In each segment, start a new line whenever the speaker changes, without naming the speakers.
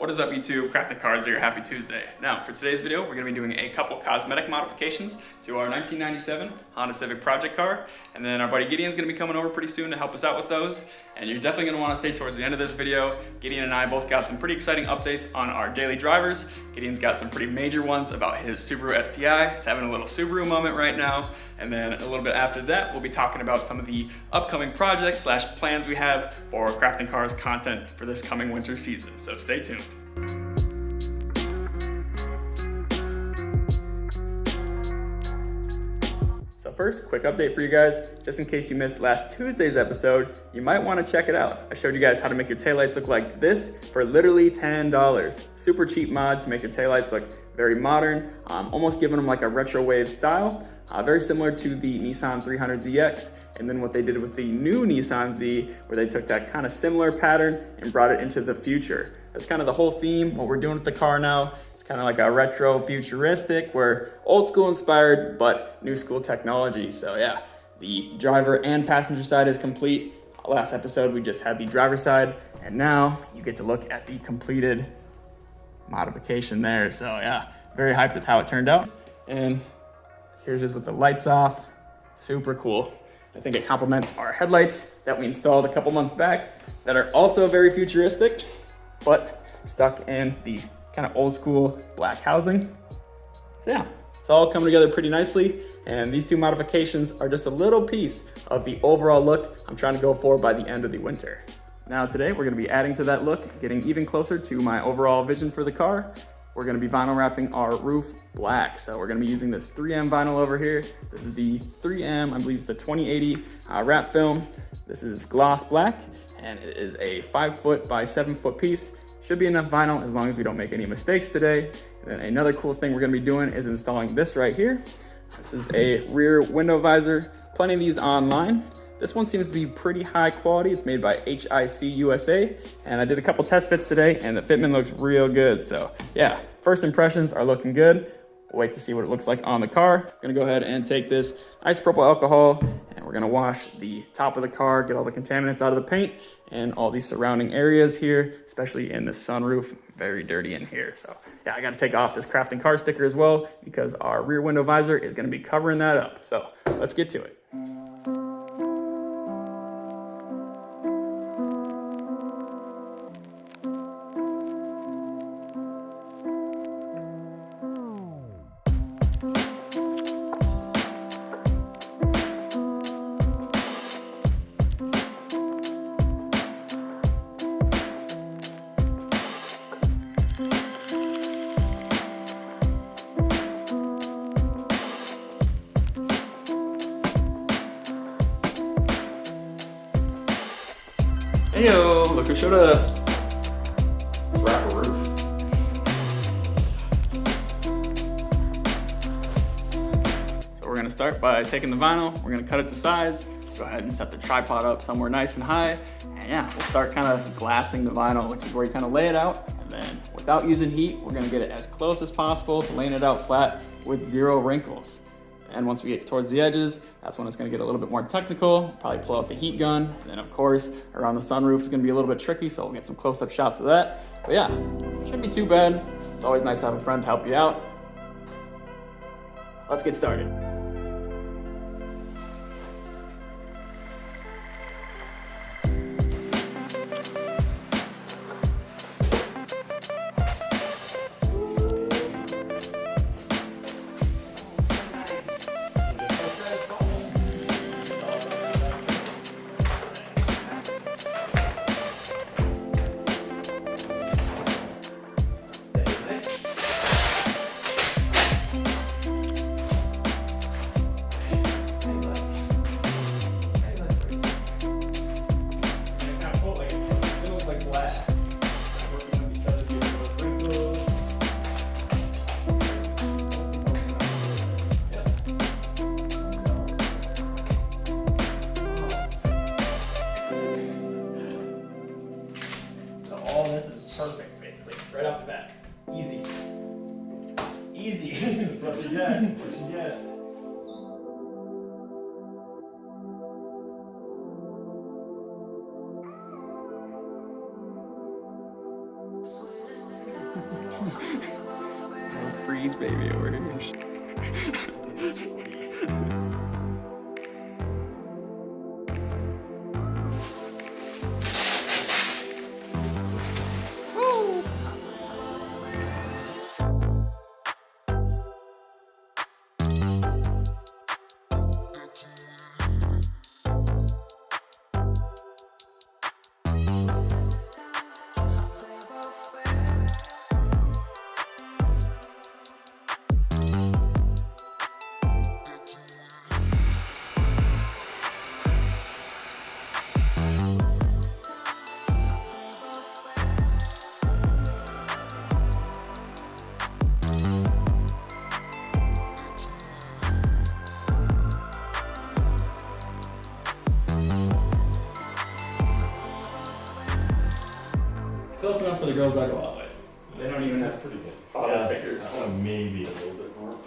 What is up YouTube, Crafting Cars here, happy Tuesday. Now for today's video, we're going to be doing a couple cosmetic modifications to our 1997 Honda Civic project car. And then our buddy Gideon's going to be coming over pretty soon to help us out with those. And you're definitely going to want to stay towards the end of this video. Gideon and I both got some pretty exciting updates on our daily drivers. Gideon's got some pretty major ones about his Subaru STI. It's having a little Subaru moment right now. And then a little bit after that, we'll be talking about some of the upcoming projects slash plans we have for Crafting Cars content for this coming winter season. So stay tuned. So first, quick update for you guys. Just in case you missed last Tuesday's episode, you might want to check it out. I showed you guys how to make your taillights look like this for literally $10. Super cheap mod to make your taillights look very modern, almost giving them like a retro wave style. Very similar to the Nissan 300ZX, and then what they did with the new Nissan Z, where they took that kind of similar pattern and brought it into the future. That's kind of the whole theme, what we're doing with the car now. It's kind of like a retro futuristic, where old school inspired, but new school technology. So yeah, the driver and passenger side is complete. Last episode, we just had the driver side, and now you get to look at the completed modification there. So yeah, very hyped with how it turned out. And here's just with the lights off, super cool. I think it complements our headlights that we installed a couple months back that are also very futuristic, but stuck in the kind of old school black housing. So yeah, it's all coming together pretty nicely. And these two modifications are just a little piece of the overall look I'm trying to go for by the end of the winter. Now today, we're gonna be adding to that look, getting even closer to my overall vision for the car. We're gonna be vinyl wrapping our roof black. So we're gonna be using this 3M vinyl over here. This is the 3M, I believe it's the 2080 wrap film. This is gloss black, and it is a 5 foot by 7 foot piece. Should be enough vinyl as long as we don't make any mistakes today. And then another cool thing we're gonna be doing is installing this right here. This is a rear window visor. Plenty of these online. This one seems to be pretty high quality. It's made by HIC USA, and I did a couple test fits today, and the fitment looks real good. So yeah, first impressions are looking good. We'll wait to see what it looks like on the car. I'm gonna go ahead and take this isopropyl alcohol, and we're gonna wash the top of the car, get all the contaminants out of the paint, and all these surrounding areas here, especially in the sunroof, very dirty in here. So yeah, I gotta take off this Crafting Car sticker as well, because our rear window visor is gonna be covering that up. So let's get to it. Heyo, look who showed up. Let's wrap a roof. So we're gonna start by taking the vinyl, we're gonna cut it to size, go ahead and set the tripod up somewhere nice and high, and yeah, we'll start kind of glassing the vinyl, which is where you kind of lay it out, and then without using heat, we're gonna get it as close as possible to laying it out flat with 0 wrinkles. And once we get towards the edges, that's when it's gonna get a little bit more technical. Probably pull out the heat gun. And then of course, around the sunroof is gonna be a little bit tricky, so we'll get some close-up shots of that. But yeah, shouldn't be too bad. It's always nice to have a friend to help you out. Let's get started. Perfect, basically, right off the bat. Easy. Easy. That's what you get. What you get. Oh, freeze baby over here. Close enough for the girls I go out with. They don't even have
pretty good.
father figures.
Maybe a little bit more.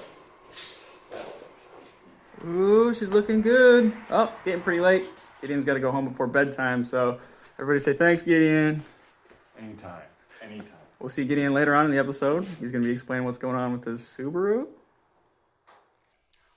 Ooh, she's looking good. Oh, it's getting pretty late. Gideon's got to go home before bedtime, so everybody say thanks, Gideon.
Anytime.
We'll see Gideon later on in the episode. He's going to be explaining what's going on with his Subaru.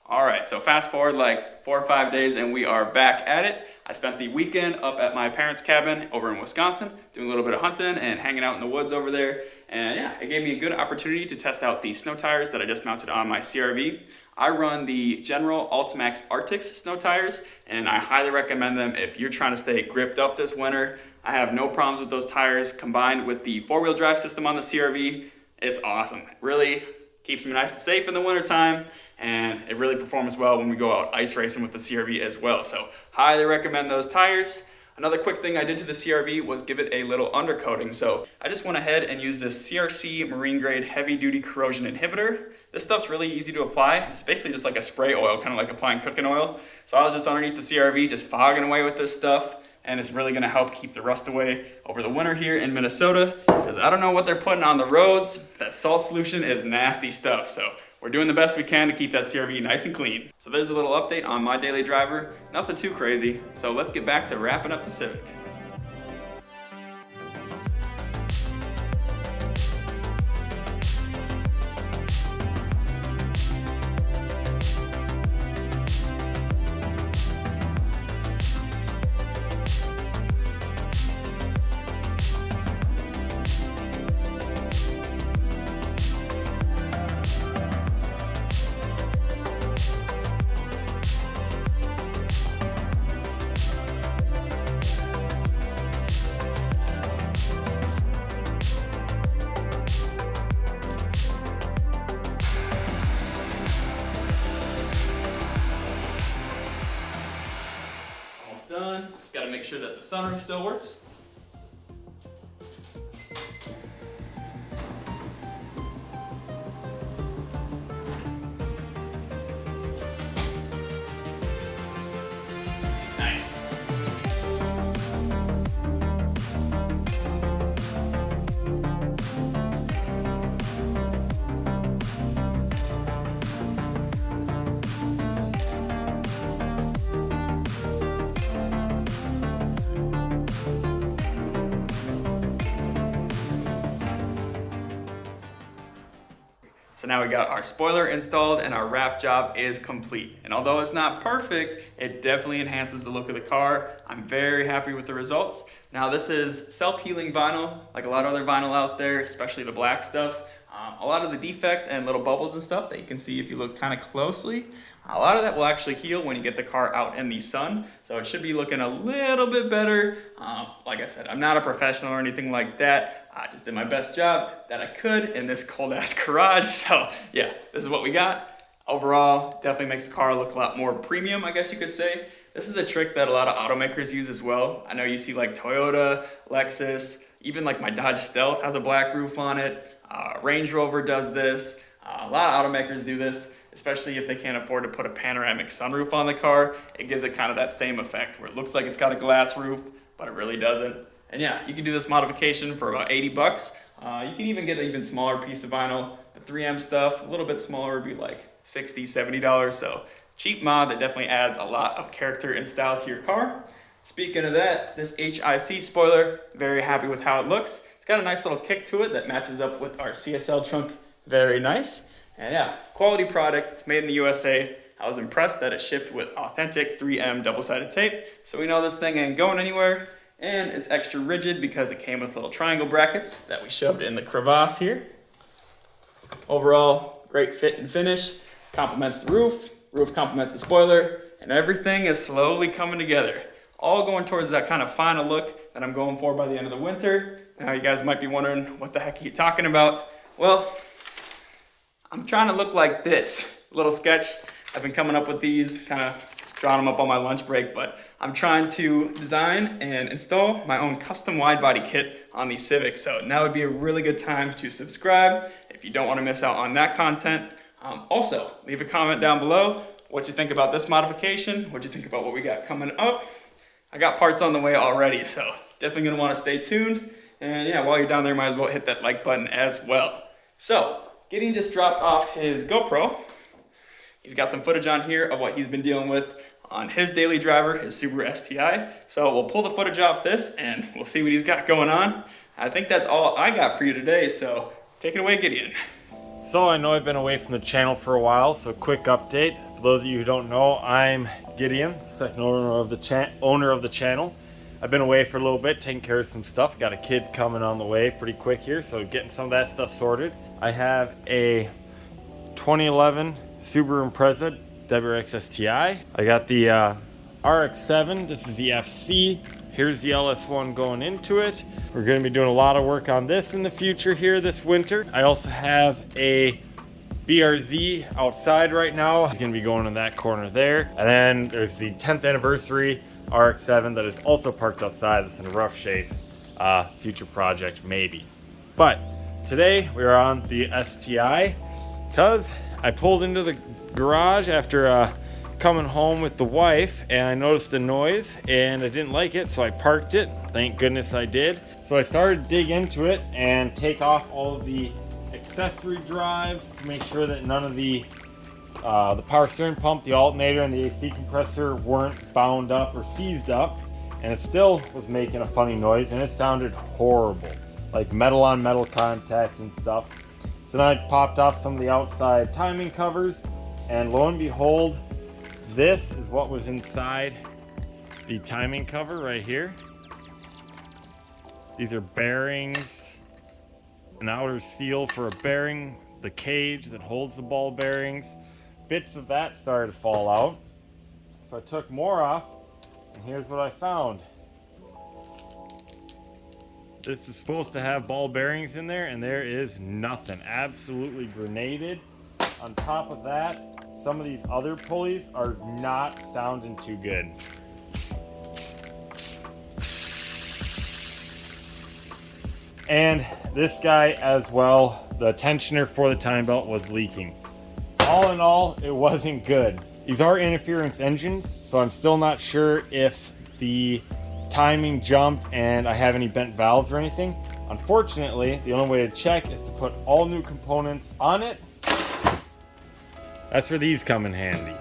All right, so fast forward like 4 or 5 days and we are back at it. I spent the weekend up at my parents' cabin over in Wisconsin, doing a little bit of hunting and hanging out in the woods over there. And yeah, it gave me a good opportunity to test out the snow tires that I just mounted on my CRV. I run the General Ultimax Arctics snow tires, and I highly recommend them if you're trying to stay gripped up this winter. I have no problems with those tires. Combined with the 4-wheel drive system on the CRV, it's awesome. It really keeps me nice and safe in the wintertime, and it really performs well when we go out ice racing with the CRV as well. So highly recommend those tires. Another quick thing I did to the CRV was give it a little undercoating. So I just went ahead and used this CRC marine grade heavy duty corrosion inhibitor. This stuff's really easy to apply. It's basically just like a spray oil, kind of like applying cooking oil. So I was just underneath the CRV, just fogging away with this stuff. And it's really gonna help keep the rust away over the winter here in Minnesota, because I don't know what they're putting on the roads. That salt solution is nasty stuff. So we're doing the best we can to keep that CRV nice and clean. So there's a little update on my daily driver. Nothing too crazy. So let's get back to wrapping up the Civic. Done. Just got to make sure that the sunroof still works. Nice. So now we got our spoiler installed and our wrap job is complete. And although it's not perfect, it definitely enhances the look of the car. I'm very happy with the results. Now this is self-healing vinyl, like a lot of other vinyl out there, especially the black stuff. A lot of the defects and little bubbles and stuff that you can see if you look kind of closely, a lot of that will actually heal when you get the car out in the sun. So it should be looking a little bit better. Like I said, I'm not a professional or anything like that. I just did my best job that I could in this cold ass garage. So yeah, this is what we got. Overall, definitely makes the car look a lot more premium, I guess you could say. This is a trick that a lot of automakers use as well. I know you see like Toyota, Lexus, even like my Dodge Stealth has a black roof on it. Range Rover does this. A lot of automakers do this, especially if they can't afford to put a panoramic sunroof on the car. It gives it kind of that same effect where it looks like it's got a glass roof, but it really doesn't. And yeah, you can do this modification for about 80 bucks. You can even get an even smaller piece of vinyl. The 3M stuff, a little bit smaller, would be like $60, $70. So cheap mod that definitely adds a lot of character and style to your car. Speaking of that, this HIC spoiler, very happy with how it looks. It's got a nice little kick to it that matches up with our CSL trunk, very nice. And yeah, quality product, it's made in the USA. I was impressed that it shipped with authentic 3M double-sided tape, so we know this thing ain't going anywhere. And it's extra rigid because it came with little triangle brackets that we shoved in the crevasse here. Overall, great fit and finish, complements the roof complements the spoiler, and everything is slowly coming together. All going towards that kind of final look that I'm going for by the end of the winter. Now you guys might be wondering, what the heck are you talking about? Well, I'm trying to look like this. Little sketch. I've been coming up with these, kind of drawing them up on my lunch break, but I'm trying to design and install my own custom wide body kit on the Civic. So now would be a really good time to subscribe if you don't want to miss out on that content. Also, leave a comment down below what you think about this modification, what you think about what we got coming up. I got parts on the way already, so definitely gonna want to stay tuned. And yeah, while you're down there, might as well hit that like button as well. So, Gideon just dropped off his GoPro. He's got some footage on here of what he's been dealing with on his daily driver, his Subaru STI. So we'll pull the footage off this and we'll see what he's got going on. I think that's all I got for you today, so take it away, Gideon.
So I know I've been away from the channel for a while, so quick update. For those of you who don't know, I'm Gideon, second owner of the channel. I've been away for a little bit, taking care of some stuff. Got a kid coming on the way pretty quick here, so getting some of that stuff sorted. I have a 2011 Subaru Impreza WRX STI. I got the RX-7. This is the FC. Here's the LS1 going into it. We're going to be doing a lot of work on this in the future here this winter. I also have a BRZ outside right now. It's going to be going in that corner there. And then there's the 10th anniversary RX-7 that is also parked outside. It's in rough shape. Future project maybe. But today we are on the STI because I pulled into the garage after coming home with the wife and I noticed a noise and I didn't like it, so I parked it. Thank goodness I did. So I started to dig into it and take off all of the accessory drives to make sure that none of the power steering pump, the alternator, and the AC compressor weren't bound up or seized up. And it still was making a funny noise and it sounded horrible, like metal on metal contact and stuff. So then I popped off some of the outside timing covers, and lo and behold, this is what was inside the timing cover right here. These are bearings, an outer seal for a bearing, the cage that holds the ball bearings. Bits of that started to fall out. So I took more off, and here's what I found. This is supposed to have ball bearings in there, and there is nothing. Absolutely grenaded. On top of that, some of these other pulleys are not sounding too good. And this guy as well, the tensioner for the time belt was leaking. All in all, it wasn't good. These are interference engines, so I'm still not sure if the timing jumped and I have any bent valves or anything. Unfortunately, the only way to check is to put all new components on it. That's where these come in handy.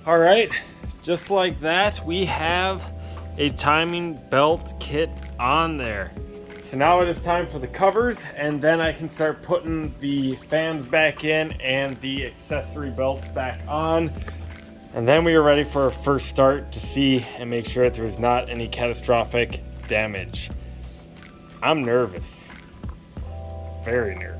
All right, just like that, we have a timing belt kit on there. So now it is time for the covers, and then I can start putting the fans back in and the accessory belts back on. And then we are ready for our first start to see and make sure that there is not any catastrophic damage. I'm nervous, very nervous.